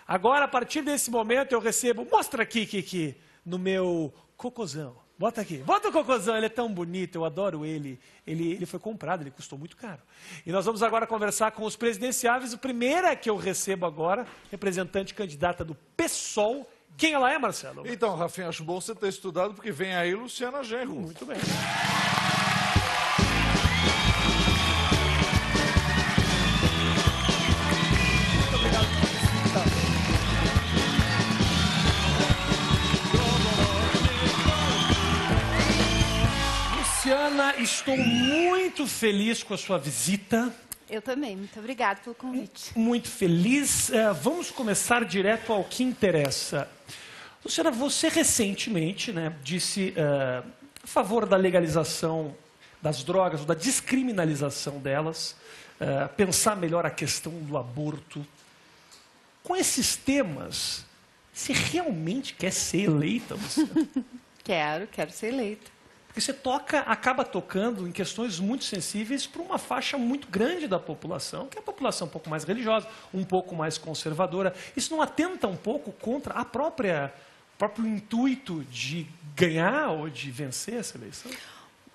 Agora, a partir desse momento, eu recebo... Mostra aqui, Kiki, no meu cocôzão. Bota aqui. Bota o cocôzão, ele é tão bonito, eu adoro ele. Ele foi comprado, ele custou muito caro. E nós vamos agora conversar com os presidenciáveis. O primeiro que eu recebo agora, representante candidata do PSOL. Quem ela é, Marcelo? Então, Rafinha, acho bom você ter estudado, porque vem aí Luciana Genro. Muito bem. Luciana, estou muito feliz com a sua visita. Eu também, muito obrigada pelo convite. Muito feliz. Vamos começar direto ao que interessa. Luciana, você recentemente disse a favor da legalização das drogas, ou da descriminalização delas, pensar melhor a questão do aborto. Com esses temas, você realmente quer ser eleita, Luciana? Quero ser eleita. Porque você acaba tocando em questões muito sensíveis para uma faixa muito grande da população, que é a população um pouco mais religiosa, um pouco mais conservadora. Isso não atenta um pouco contra o próprio intuito de ganhar ou de vencer essa eleição?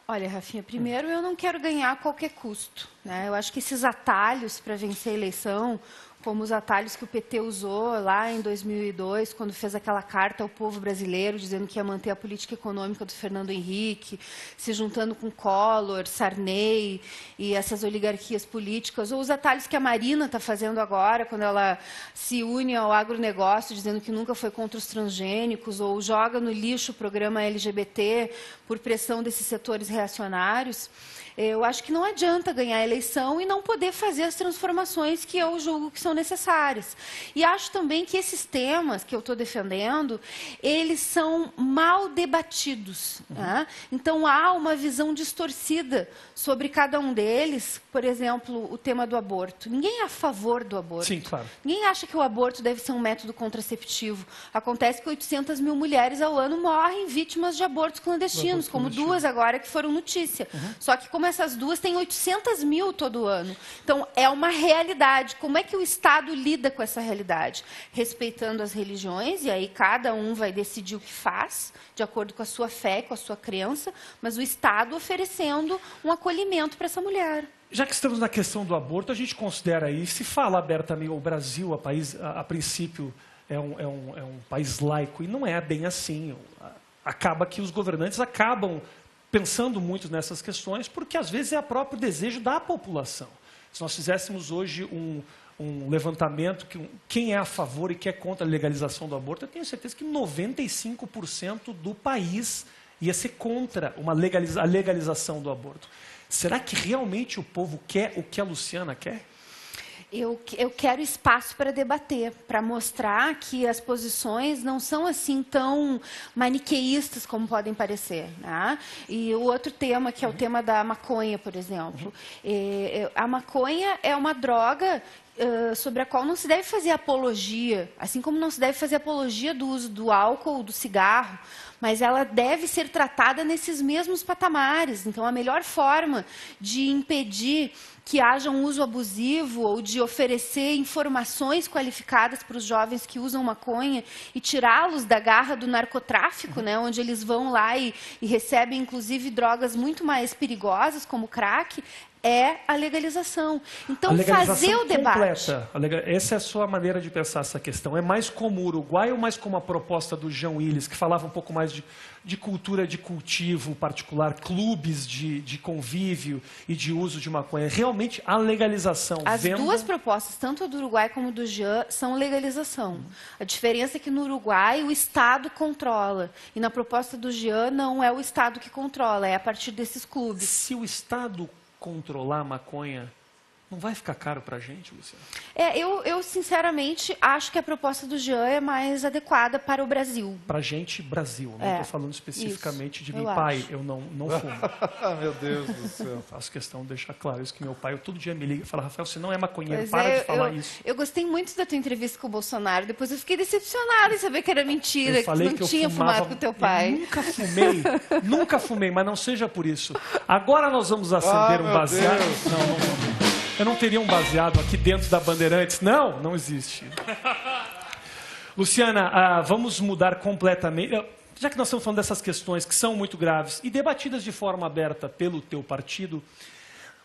Olha, Rafinha, primeiro eu não quero ganhar a qualquer custo, né? Eu acho que esses atalhos para vencer a eleição, como os atalhos que o PT usou lá em 2002, quando fez aquela carta ao povo brasileiro, dizendo que ia manter a política econômica do Fernando Henrique, se juntando com Collor, Sarney e essas oligarquias políticas, ou os atalhos que a Marina está fazendo agora, quando ela se une ao agronegócio, dizendo que nunca foi contra os transgênicos, ou joga no lixo o programa LGBT por pressão desses setores reacionários. Eu acho que não adianta ganhar a eleição e não poder fazer as transformações que eu julgo que são necessárias. E acho também que esses temas que eu estou defendendo, eles são mal debatidos. Né? Então, há uma visão distorcida sobre cada um deles. Por exemplo, o tema do aborto. Ninguém é a favor do aborto. Sim, claro. Ninguém acha que o aborto deve ser um método contraceptivo. Acontece que 800 mil mulheres ao ano morrem vítimas de abortos clandestinos, como duas agora que foram notícia. Só que como essas duas têm 800 mil todo ano. Então, é uma realidade. Como é que o Estado lida com essa realidade? Respeitando as religiões, e aí cada um vai decidir o que faz, de acordo com a sua fé, com a sua crença, mas o Estado oferecendo um acolhimento para essa mulher. Já que estamos na questão do aborto, a gente considera aí, se fala abertamente, o Brasil, a princípio, é um país laico, e não é bem assim. Acaba que os governantes acabam pensando muito nessas questões, porque às vezes é o próprio desejo da população. Se nós fizéssemos hoje um levantamento, quem é a favor e quem é contra a legalização do aborto, eu tenho certeza que 95% do país ia ser contra a legalização do aborto. Será que realmente o povo quer o que a Luciana quer? Eu quero espaço para debater, para mostrar que as posições não são assim tão maniqueístas como podem parecer. Né? E o outro tema, que é o tema da maconha, por exemplo. A maconha é uma droga sobre a qual não se deve fazer apologia, assim como não se deve fazer apologia do uso do álcool ou do cigarro, mas ela deve ser tratada nesses mesmos patamares. Então, a melhor forma de impedir que haja um uso abusivo ou de oferecer informações qualificadas para os jovens que usam maconha e tirá-los da garra do narcotráfico, né, onde eles vão lá e recebem, inclusive, drogas muito mais perigosas, como crack, é a legalização. Então, fazer o debate. Essa é a sua maneira de pensar essa questão. É mais como o Uruguai ou mais como a proposta do João Willis, que falava um pouco mais de cultura de cultivo particular, clubes de convívio e de uso de maconha? Realmente a legalização. As duas propostas, tanto a do Uruguai como a do Jean, são legalização. A diferença é que no Uruguai o Estado controla. E na proposta do Jean não é o Estado que controla, é a partir desses clubes. Se o Estado controlar a maconha, não vai ficar caro para a gente, Luciana? Eu sinceramente acho que a proposta do Jean é mais adequada para o Brasil. Para a gente, Brasil. Não estou falando especificamente de mim. Pai, eu não fumo. Meu Deus do céu. Faço questão de deixar claro isso, que meu pai todo dia me liga e fala: Rafael, você não é maconheiro, para de falar isso. Eu gostei muito da tua entrevista com o Bolsonaro, depois eu fiquei decepcionada em saber que era mentira, que tu não tinha fumado com o teu pai. Eu nunca fumei, mas não seja por isso. Agora nós vamos acender um baseado. Não vamos. Eu não teria um baseado aqui dentro da Bandeirantes. Não, não existe. Luciana, vamos mudar completamente. Já que nós estamos falando dessas questões que são muito graves e debatidas de forma aberta pelo teu partido,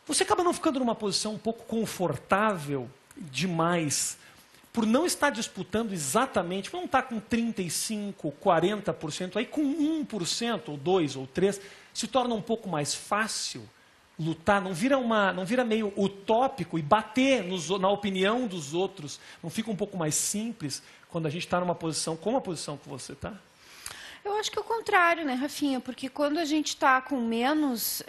você acaba não ficando numa posição um pouco confortável demais por não estar disputando exatamente, não estar com 35%, 40%, aí com 1%, ou 2% ou 3%, se torna um pouco mais fácil lutar, não vira meio utópico e bater na opinião dos outros, não fica um pouco mais simples quando a gente está numa posição como a posição que você está? Eu acho que é o contrário, né, Rafinha? Porque quando a gente está com menos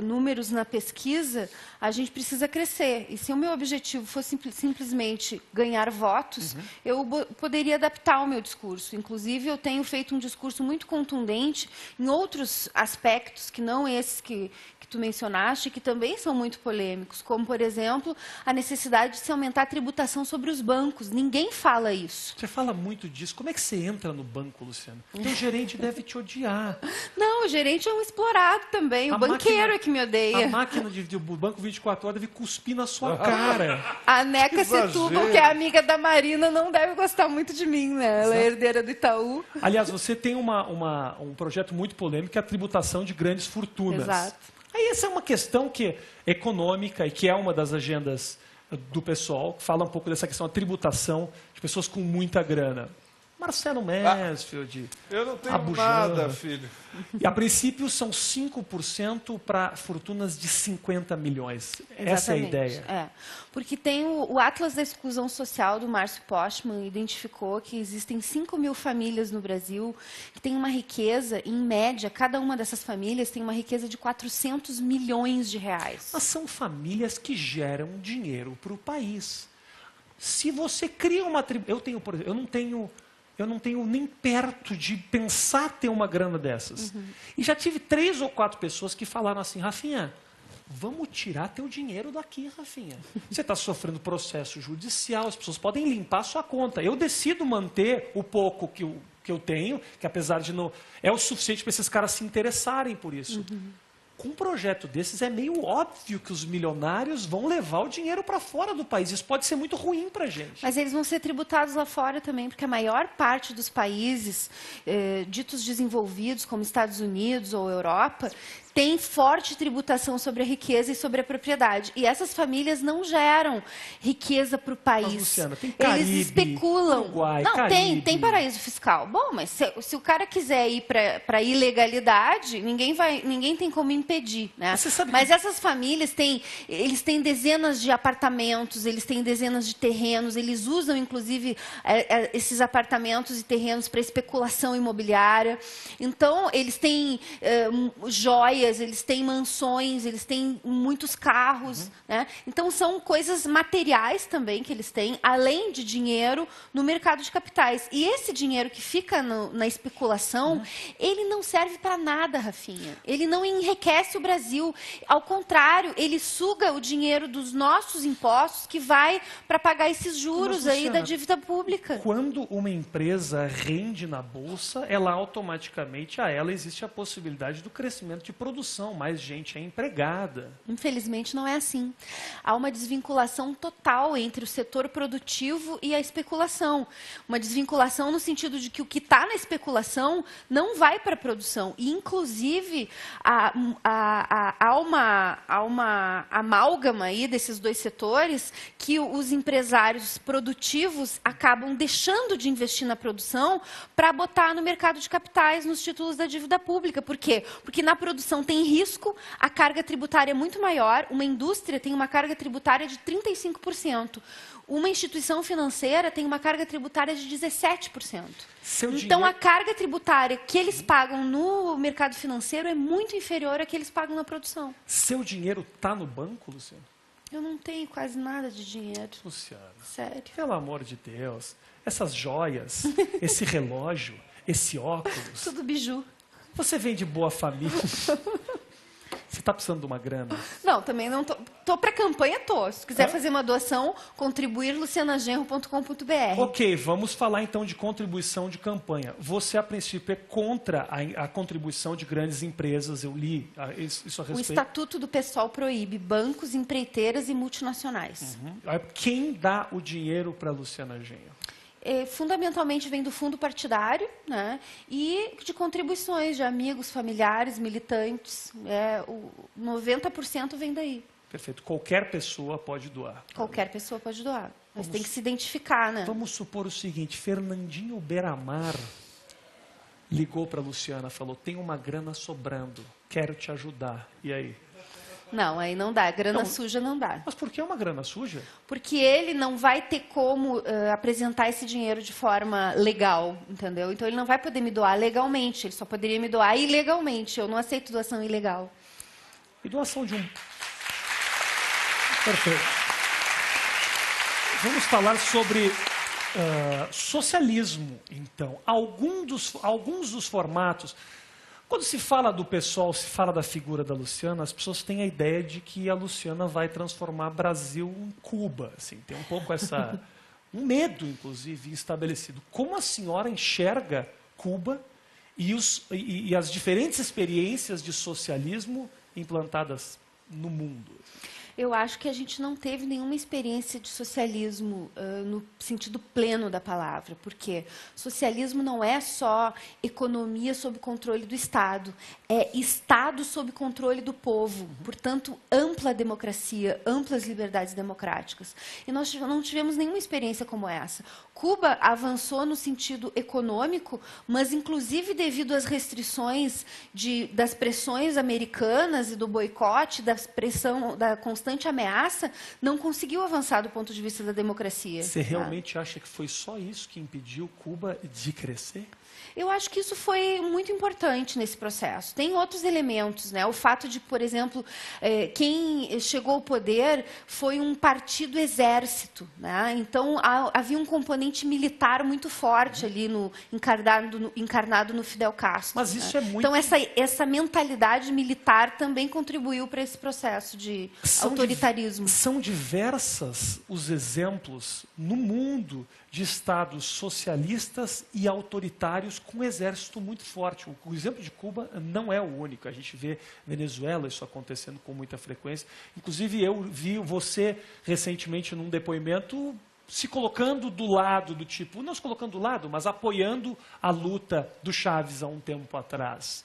números na pesquisa, a gente precisa crescer. E se o meu objetivo fosse simplesmente ganhar votos, eu poderia adaptar o meu discurso. Inclusive, eu tenho feito um discurso muito contundente em outros aspectos, que não esses que tu mencionaste, que também são muito polêmicos, como, por exemplo, a necessidade de se aumentar a tributação sobre os bancos. Ninguém fala isso. Você fala muito disso. Como é que você entra no banco, Luciana? O gerente deve te odiar. Não, o gerente é um explorado também. O banqueiro é que me odeia. A máquina do Banco 24 Horas deve cuspir na sua cara. A Neca Setúbal, que é amiga da Marina, não deve gostar muito de mim, né? Ela é herdeira do Itaú. Aliás, você tem um projeto muito polêmico, que é a tributação de grandes fortunas. Exato. Aí essa é uma questão que é econômica e que é uma das agendas do pessoal, que fala um pouco dessa questão da tributação de pessoas com muita grana. Marcelo Mansfield, eu não tenho Abu nada, Janra. filho. E, a princípio, são 5% para fortunas de 50 milhões. Exatamente. Essa é a ideia. É. Porque tem o Atlas da Exclusão Social, do Márcio Postman, identificou que existem 5.000 famílias no Brasil que têm uma riqueza, em média, cada uma dessas famílias tem uma riqueza de 400 milhões de reais. Mas são famílias que geram dinheiro para o país. Se você cria uma eu não tenho nem perto de pensar ter uma grana dessas. E já tive 3 ou 4 pessoas que falaram assim, Rafinha, vamos tirar teu dinheiro daqui, Rafinha. Você está sofrendo processo judicial, as pessoas podem limpar a sua conta. Eu decido manter o pouco que eu tenho, que apesar de não... é o suficiente para esses caras se interessarem por isso. Com um projeto desses, é meio óbvio que os milionários vão levar o dinheiro para fora do país. Isso pode ser muito ruim para a gente. Mas eles vão ser tributados lá fora também, porque a maior parte dos países ditos desenvolvidos, como Estados Unidos ou Europa, tem forte tributação sobre a riqueza e sobre a propriedade. E essas famílias não geram riqueza para o país. Mas, Luciana, tem Caribe, eles especulam. Uruguai, não, Caribe. tem paraíso fiscal. Bom, mas se o cara quiser ir para a ilegalidade, ninguém tem como impedir. Né? Mas essas famílias eles têm dezenas de apartamentos, eles têm dezenas de terrenos, eles usam, inclusive, esses apartamentos e terrenos para especulação imobiliária. Então, eles têm joias, eles têm mansões, eles têm muitos carros. Né? Então, são coisas materiais também que eles têm, além de dinheiro no mercado de capitais. E esse dinheiro que fica na especulação, ele não serve para nada, Rafinha. Ele não enriquece o Brasil. Ao contrário, ele suga o dinheiro dos nossos impostos que vai para pagar esses juros aí da dívida pública. Quando uma empresa rende na Bolsa, ela automaticamente, a ela existe a possibilidade do crescimento de produção, mais gente é empregada. Infelizmente, não é assim. Há uma desvinculação total entre o setor produtivo e a especulação. Uma desvinculação no sentido de que o que está na especulação não vai para a produção. E, inclusive, há uma amálgama aí desses dois setores que os empresários produtivos acabam deixando de investir na produção para botar no mercado de capitais, nos títulos da dívida pública. Por quê? Porque na produção tem risco, a carga tributária é muito maior, uma indústria tem uma carga tributária de 35%. Uma instituição financeira tem uma carga tributária de 17%. Então, a carga tributária que eles pagam no mercado financeiro é muito inferior à que eles pagam na produção. Seu dinheiro está no banco, Luciana? Eu não tenho quase nada de dinheiro. Luciana, sério. Pelo amor de Deus, essas joias, esse relógio, esse óculos... Tudo biju. Você vem de boa família. Você está precisando de uma grana? Não, também não tô. Tô para campanha, tô. Se quiser fazer uma doação, contribuir lucianagenro.com.br. Ok, vamos falar então de contribuição de campanha. Você, a princípio, é contra a contribuição de grandes empresas. Eu li isso a respeito. O Estatuto do Pessoal proíbe bancos, empreiteiras e multinacionais. Quem dá o dinheiro para a Luciana Genro? Fundamentalmente vem do fundo partidário, né, e de contribuições de amigos, familiares, militantes. 90% vem daí. Perfeito. Qualquer pessoa pode doar. Qualquer pessoa pode doar. Mas tem que se identificar, né? Vamos supor o seguinte, Fernandinho Beiramar ligou para a Luciana, falou, tem uma grana sobrando, quero te ajudar. E aí? Não, aí não dá. Grana suja não dá. Mas por que uma grana suja? Porque ele não vai ter como apresentar esse dinheiro de forma legal, entendeu? Então ele não vai poder me doar legalmente, ele só poderia me doar ilegalmente. Eu não aceito doação ilegal. E doação de um... Perfeito. Vamos falar sobre socialismo, então. Alguns dos formatos... Quando se fala do pessoal, se fala da figura da Luciana, as pessoas têm a ideia de que a Luciana vai transformar Brasil em Cuba. Assim, tem um pouco um medo, inclusive, estabelecido. Como a senhora enxerga Cuba e as diferentes experiências de socialismo implantadas no mundo? Eu acho que a gente não teve nenhuma experiência de socialismo no sentido pleno da palavra, porque socialismo não é só economia sob controle do Estado, é Estado sob controle do povo, portanto, ampla democracia, amplas liberdades democráticas. E nós não tivemos nenhuma experiência como essa. Cuba avançou no sentido econômico, mas, inclusive, devido às restrições das pressões americanas e do boicote, da constante ameaça, não conseguiu avançar do ponto de vista da democracia. Você realmente acha que foi só isso que impediu Cuba de crescer? Eu acho que isso foi muito importante nesse processo. Tem outros elementos, né? O fato de, por exemplo, quem chegou ao poder foi um partido exército, né? Então havia um componente militar muito forte ali encarnado no Fidel Castro. Mas isso né? é muito... Então essa mentalidade militar também contribuiu para esse processo de autoritarismo. São diversas os exemplos no mundo de estados socialistas e autoritários com um exército muito forte. O exemplo de Cuba não é o único. A gente vê Venezuela isso acontecendo com muita frequência. Inclusive, eu vi você recentemente num depoimento se colocando do lado do tipo, não se colocando do lado, mas apoiando a luta do Chávez há um tempo atrás.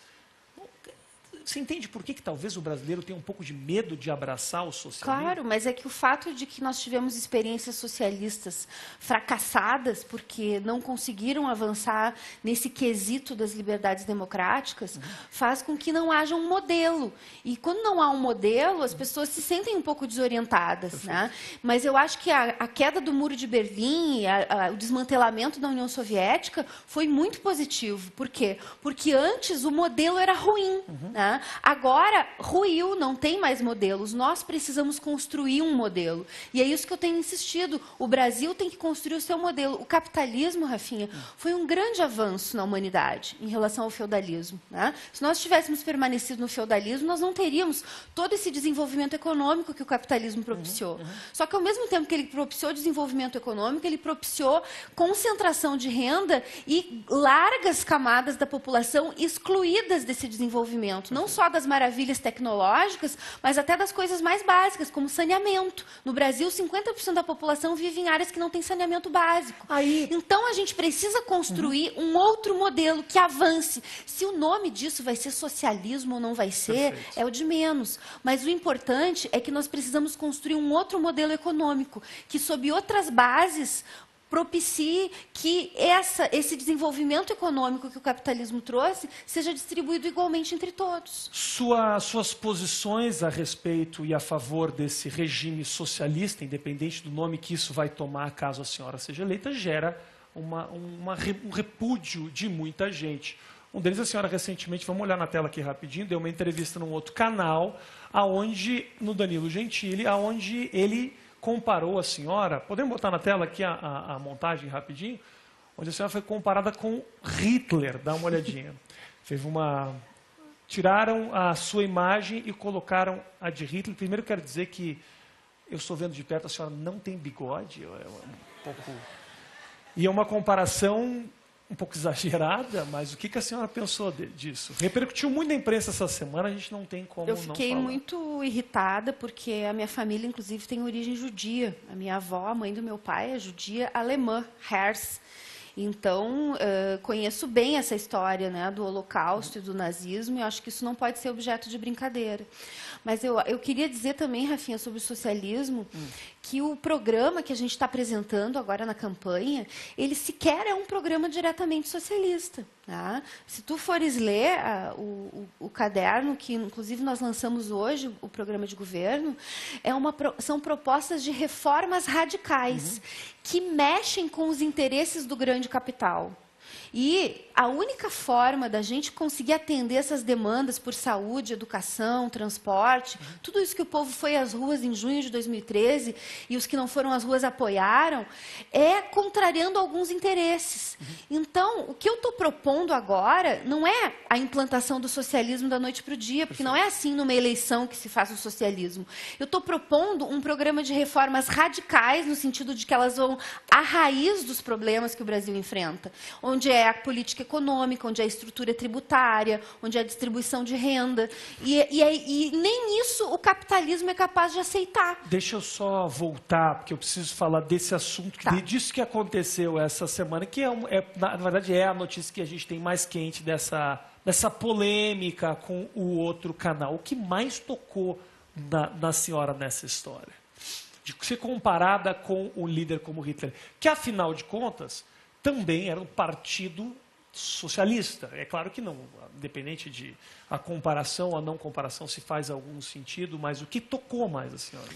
Você entende por que talvez o brasileiro tenha um pouco de medo de abraçar o socialismo? Claro, mas é que o fato de que nós tivemos experiências socialistas fracassadas, porque não conseguiram avançar nesse quesito das liberdades democráticas, faz com que não haja um modelo. E quando não há um modelo, as pessoas se sentem um pouco desorientadas. Né? Mas eu acho que a queda do Muro de Berlim, o desmantelamento da União Soviética foi muito positivo. Por quê? Porque antes o modelo era ruim. Né? Agora, ruiu, não tem mais modelos. Nós precisamos construir um modelo. E é isso que eu tenho insistido. O Brasil tem que construir o seu modelo. O capitalismo, Rafinha, foi um grande avanço na humanidade em relação ao feudalismo. Né? Se nós tivéssemos permanecido no feudalismo, nós não teríamos todo esse desenvolvimento econômico que o capitalismo propiciou. Só que, ao mesmo tempo que ele propiciou desenvolvimento econômico, ele propiciou concentração de renda e largas camadas da população excluídas desse desenvolvimento. Não só das maravilhas tecnológicas, mas até das coisas mais básicas, como saneamento. No Brasil, 50% da população vive em áreas que não têm saneamento básico. Então, a gente precisa construir um outro modelo que avance. Se o nome disso vai ser socialismo ou não vai ser, é o de menos. Mas o importante é que nós precisamos construir um outro modelo econômico, que, sob outras bases, propicie que esse desenvolvimento econômico que o capitalismo trouxe seja distribuído igualmente entre todos. Suas posições a respeito e a favor desse regime socialista, independente do nome que isso vai tomar caso a senhora seja eleita, gera um repúdio de muita gente. Um deles, a senhora recentemente, vamos olhar na tela aqui rapidinho, deu uma entrevista num outro canal, no Danilo Gentili, onde ele comparou a senhora, podemos botar na tela aqui a montagem rapidinho, onde a senhora foi comparada com Hitler, dá uma olhadinha. tiraram a sua imagem e colocaram a de Hitler. Primeiro, quero dizer que eu estou vendo de perto, a senhora não tem bigode. É um pouco... E é uma comparação um pouco exagerada, mas o que a senhora pensou disso? Repercutiu muito na imprensa essa semana, a gente não tem como não falar. Eu fiquei muito irritada, porque a minha família, inclusive, tem origem judia. A minha avó, a mãe do meu pai, é judia alemã, Herz. Então, conheço bem essa história, né, do Holocausto e do nazismo, e acho que isso não pode ser objeto de brincadeira. Mas eu queria dizer também, Rafinha, sobre o socialismo, que o programa que a gente está apresentando agora na campanha, ele sequer é um programa diretamente socialista. Tá? Se tu fores ler o caderno, que inclusive nós lançamos hoje, o programa de governo, são propostas de reformas radicais, que mexem com os interesses do grande capital. E a única forma da gente conseguir atender essas demandas por saúde, educação, transporte, tudo isso que o povo foi às ruas em junho de 2013 e os que não foram às ruas apoiaram, é contrariando alguns interesses. Então, o que eu estou propondo agora não é a implantação do socialismo da noite para o dia, porque não é assim numa eleição que se faz o socialismo. Eu estou propondo um programa de reformas radicais, no sentido de que elas vão à raiz dos problemas que o Brasil enfrenta, onde é a política econômica, onde é a estrutura tributária, onde é a distribuição de renda. E nem isso o capitalismo é capaz de aceitar. Deixa eu só voltar, porque eu preciso falar desse assunto, disso que aconteceu essa semana, que na verdade é a notícia que a gente tem mais quente dessa polêmica com o outro canal. O que mais tocou na senhora nessa história? De ser comparada com um líder como Hitler, que, afinal de contas, também era um partido socialista. É claro que não, independente de a comparação ou a não comparação, se faz algum sentido, mas o que tocou mais a senhora?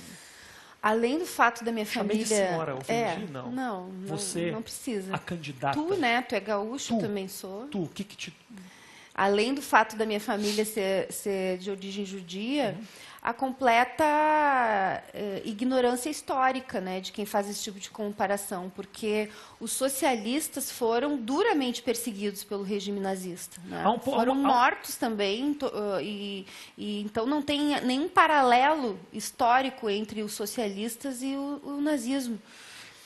Além do fato da minha família... Chamei de senhora, ofendi? Não. Você, não precisa. a candidata. Tu, né? Tu é gaúcho, também sou. O que te... Além do fato da minha família ser de origem judia, a completa ignorância histórica, né, de quem faz esse tipo de comparação, porque os socialistas foram duramente perseguidos pelo regime nazista, né? Foram mortos também, e então não tem nenhum paralelo histórico entre os socialistas e o nazismo.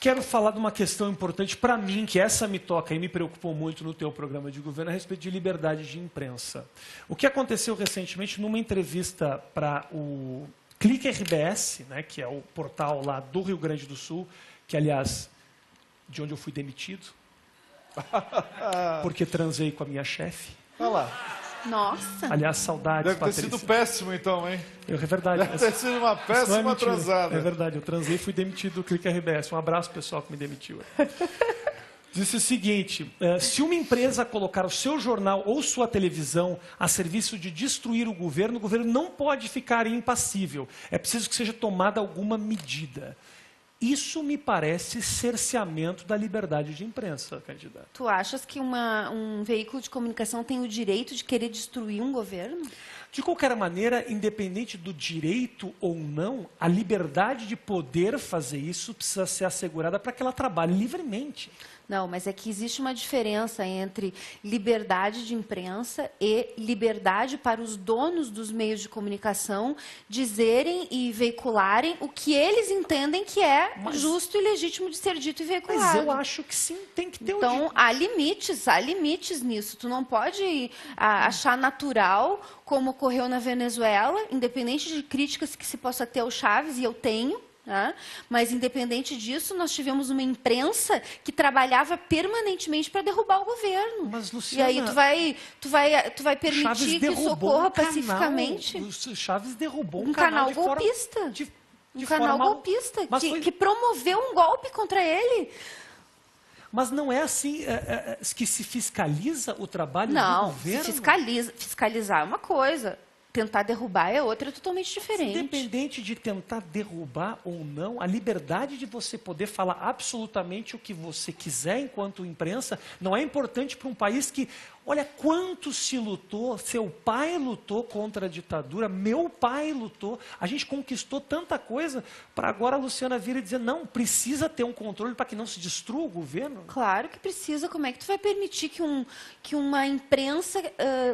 Quero falar de uma questão importante para mim, que essa me toca e me preocupou muito no teu programa de governo, a respeito de liberdade de imprensa. O que aconteceu recentemente numa entrevista para o Clique RBS, né, que é o portal lá do Rio Grande do Sul, que, aliás, de onde eu fui demitido, porque transei com a minha chefe. Olha lá. Nossa! Aliás, saudades, Deve ter Patrícia. sido péssimo, então, hein? É verdade. Deve ter sido uma péssima transada. É verdade, eu transei e fui demitido do Clique RBS. Um abraço, pessoal, que me demitiu. Disse o seguinte, se uma empresa colocar o seu jornal ou sua televisão a serviço de destruir o governo não pode ficar impassível. É preciso que seja tomada alguma medida. Isso me parece cerceamento da liberdade de imprensa, candidato. Tu achas que um veículo de comunicação tem o direito de querer destruir um governo? De qualquer maneira, independente do direito ou não, a liberdade de poder fazer isso precisa ser assegurada para que ela trabalhe livremente. Não, mas é que existe uma diferença entre liberdade de imprensa e liberdade para os donos dos meios de comunicação dizerem e veicularem o que eles entendem que é justo e legítimo de ser dito e veiculado. Mas eu acho que sim, tem que ter Então, há limites nisso. Tu não pode achar natural, como ocorreu na Venezuela, independente de críticas que se possa ter ao Chaves, e eu tenho, né? Mas, independente disso, nós tivemos uma imprensa que trabalhava permanentemente para derrubar o governo. Mas, Luciana, e aí tu vai permitir que isso ocorra pacificamente? O Chaves derrubou um canal golpista. Um canal golpista que promoveu um golpe contra ele. Mas não é assim que se fiscaliza o trabalho do governo? Não, fiscalizar é uma coisa. Tentar derrubar é outra, totalmente diferente. Independente de tentar derrubar ou não, a liberdade de você poder falar absolutamente o que você quiser enquanto imprensa não é importante para um país que Olha quanto se lutou, seu pai lutou contra a ditadura, meu pai lutou. A gente conquistou tanta coisa para agora a Luciana vir e dizer, não, precisa ter um controle para que não se destrua o governo. Claro que precisa. Como é que tu vai permitir que uma imprensa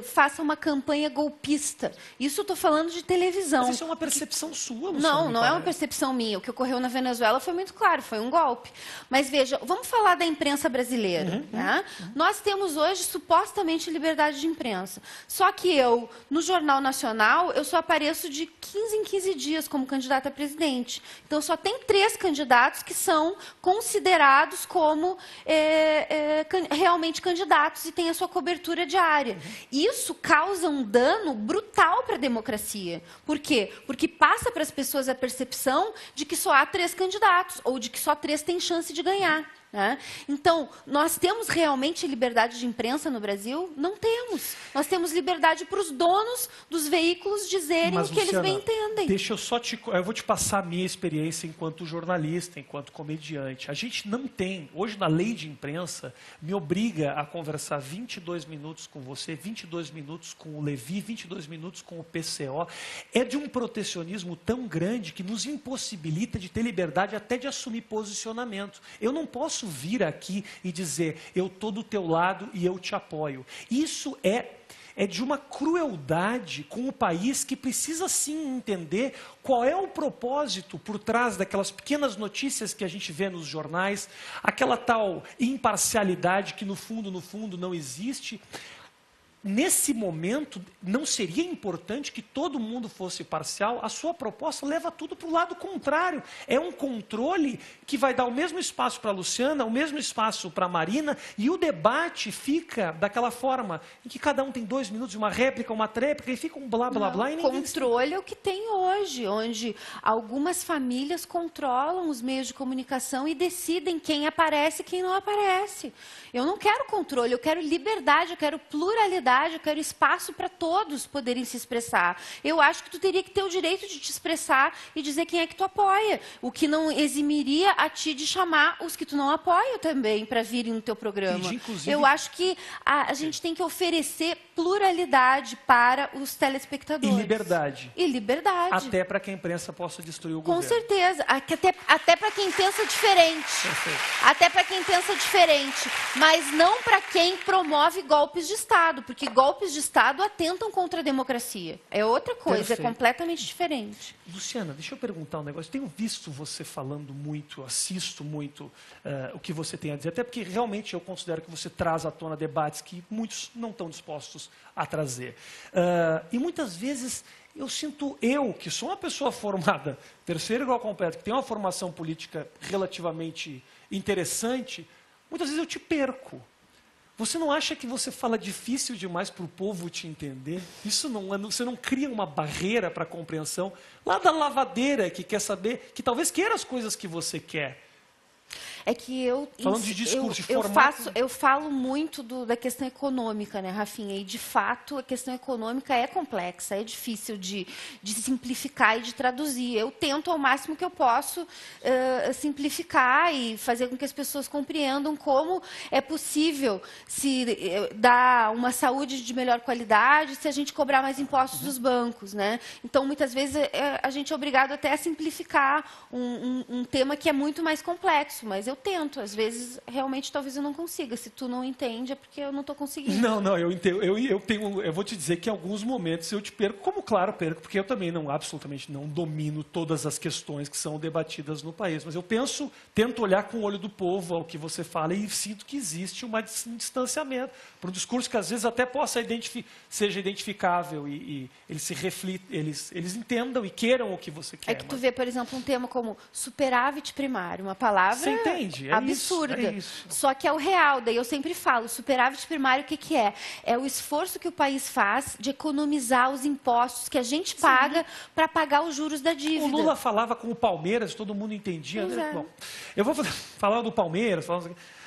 faça uma campanha golpista? Isso eu estou falando de televisão. Mas isso é uma percepção sua, Luciana. Não é uma percepção minha. O que ocorreu na Venezuela foi muito claro, foi um golpe. Mas veja, vamos falar da imprensa brasileira. Né? Nós temos hoje supostamente liberdade de imprensa. Só que eu, no Jornal Nacional, eu só apareço de 15 em 15 dias como candidata a presidente. Então, só tem 3 candidatos que são considerados como realmente candidatos e têm a sua cobertura diária. Isso causa um dano brutal para a democracia. Por quê? Porque passa para as pessoas a percepção de que só há 3 candidatos, ou de que só 3 têm chance de ganhar. Né? Então, nós temos realmente liberdade de imprensa no Brasil? Não temos. Nós temos liberdade para os donos dos veículos dizerem o que eles bem entendem. Deixa eu vou te passar a minha experiência enquanto jornalista, enquanto comediante. A gente não tem, hoje na lei de imprensa, me obriga a conversar 22 minutos com você, 22 minutos com o Levi, 22 minutos com o PCO. É de um protecionismo tão grande que nos impossibilita de ter liberdade até de assumir posicionamento. Eu não posso vir aqui e dizer, eu estou do teu lado e eu te apoio. Isso é de uma crueldade com o país que precisa sim entender qual é o propósito por trás daquelas pequenas notícias que a gente vê nos jornais, aquela tal imparcialidade que no fundo não existe. Nesse momento, não seria importante que todo mundo fosse parcial? A sua proposta leva tudo para o lado contrário. É um controle que vai dar o mesmo espaço para a Luciana, o mesmo espaço para a Marina, e o debate fica daquela forma, em que cada um tem 2 minutos, uma réplica, uma tréplica, e fica um blá, blá, blá. E controle é o que tem hoje, onde algumas famílias controlam os meios de comunicação e decidem quem aparece e quem não aparece. Eu não quero controle, eu quero liberdade, eu quero pluralidade, eu quero espaço para todos poderem se expressar. Eu acho que tu teria que ter o direito de te expressar e dizer quem é que tu apoia, o que não eximiria a ti de chamar os que tu não apoia também para virem no teu programa. Inclusive, eu acho que a gente tem que oferecer pluralidade para os telespectadores. E liberdade. E liberdade. Até para que a imprensa possa destruir o Com governo. certeza. Até para quem pensa diferente. Perfeito. Até para quem pensa diferente. Mas não para quem promove golpes de Estado, porque golpes de Estado atentam contra a democracia. É outra coisa, Perfeito. É completamente diferente. Luciana, deixa eu perguntar um negócio. Tenho visto você falando muito, assisto muito o que você tem a dizer, até porque realmente eu considero que você traz à tona debates que muitos não estão dispostos a trazer. E muitas vezes eu sinto, que sou uma pessoa formada, terceiro grau completo, que tem uma formação política relativamente interessante, muitas vezes eu te perco. Você não acha que você fala difícil demais para o povo te entender? Você não cria uma barreira para a compreensão lá da lavadeira que quer saber, que talvez queira as coisas que você quer. É que falando de discurso, de formato... eu falo muito da questão econômica, né, Rafinha? E, de fato, a questão econômica é complexa, é difícil de simplificar e de traduzir. Eu tento, ao máximo que eu posso, simplificar e fazer com que as pessoas compreendam como é possível se dar uma saúde de melhor qualidade se a gente cobrar mais impostos dos bancos, né? Então, muitas vezes, a gente é obrigado até a simplificar um tema que é muito mais complexo, mas eu tento. Às vezes, realmente, talvez eu não consiga. Se tu não entende, é porque eu não estou conseguindo. Não, eu entendo. Eu vou te dizer que em alguns momentos eu te perco, como claro perco, porque eu também absolutamente não domino todas as questões que são debatidas no país. Mas eu tento olhar com o olho do povo ao que você fala e sinto que existe um distanciamento para um discurso que às vezes até seja identificável e eles se reflitam, eles entendam e queiram o que você quer. É que tu vê, por exemplo, um tema como superávit primário, uma palavra você entende? absurda. É isso. Só que é o real. Daí eu sempre falo, superávit primário, o que é? É o esforço que o país faz de economizar os impostos que a gente paga para pagar os juros da dívida. O Lula falava com o Palmeiras, todo mundo entendia. Né? Bom, eu vou falar do Palmeiras.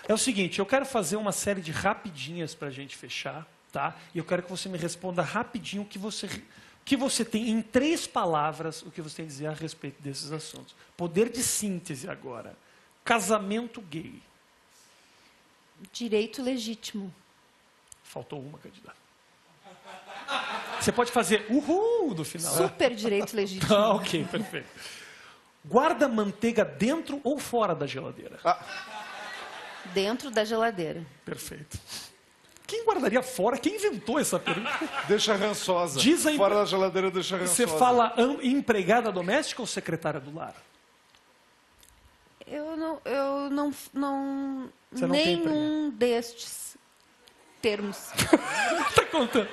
É o seguinte, eu quero fazer uma série de rapidinhas para a gente fechar, tá? E eu quero que você me responda rapidinho o que você tem, em 3 palavras, o que você tem a dizer a respeito desses assuntos. Poder de síntese agora. Casamento gay. Direito legítimo. Faltou uma, candidata. Você pode fazer uhul no final. Super direito legítimo. Ah, ok, perfeito. Guarda manteiga dentro ou fora da geladeira? Dentro da geladeira. Perfeito. Quem guardaria fora? Quem inventou essa pergunta? Deixa rançosa. Diz a Fora da geladeira, deixa rançosa. Você fala empregada doméstica ou secretária do lar? Eu não Você não tem nenhum destes termos. Tá contando.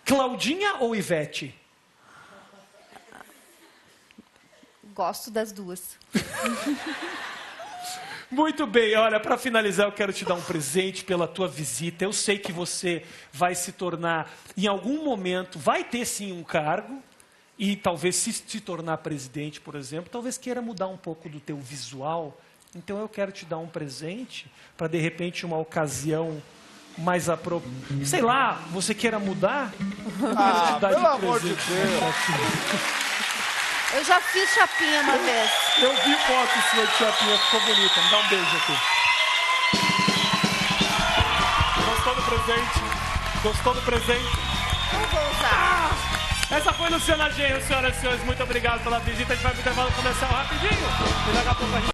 Claudinha ou Ivete? Gosto das duas. Muito bem, olha, para finalizar eu quero te dar um presente pela tua visita. Eu sei que você vai se tornar, em algum momento, vai ter sim um cargo e talvez se tornar presidente, por exemplo, talvez queira mudar um pouco do teu visual. Então eu quero te dar um presente para, de repente, uma ocasião mais apropriada. Sei lá, você queira mudar? Ah, pelo amor de Deus. Eu já fiz chapinha uma vez. Eu vi foto sua de chapinha, ficou bonita. Me dá um beijo aqui. Gostou do presente? Gostou do presente? Não vou usar. Essa foi Luciana Genro, senhoras e senhores. Muito obrigado pela visita. A gente vai pro intervalo comercial rapidinho. E daqui a pouco a gente...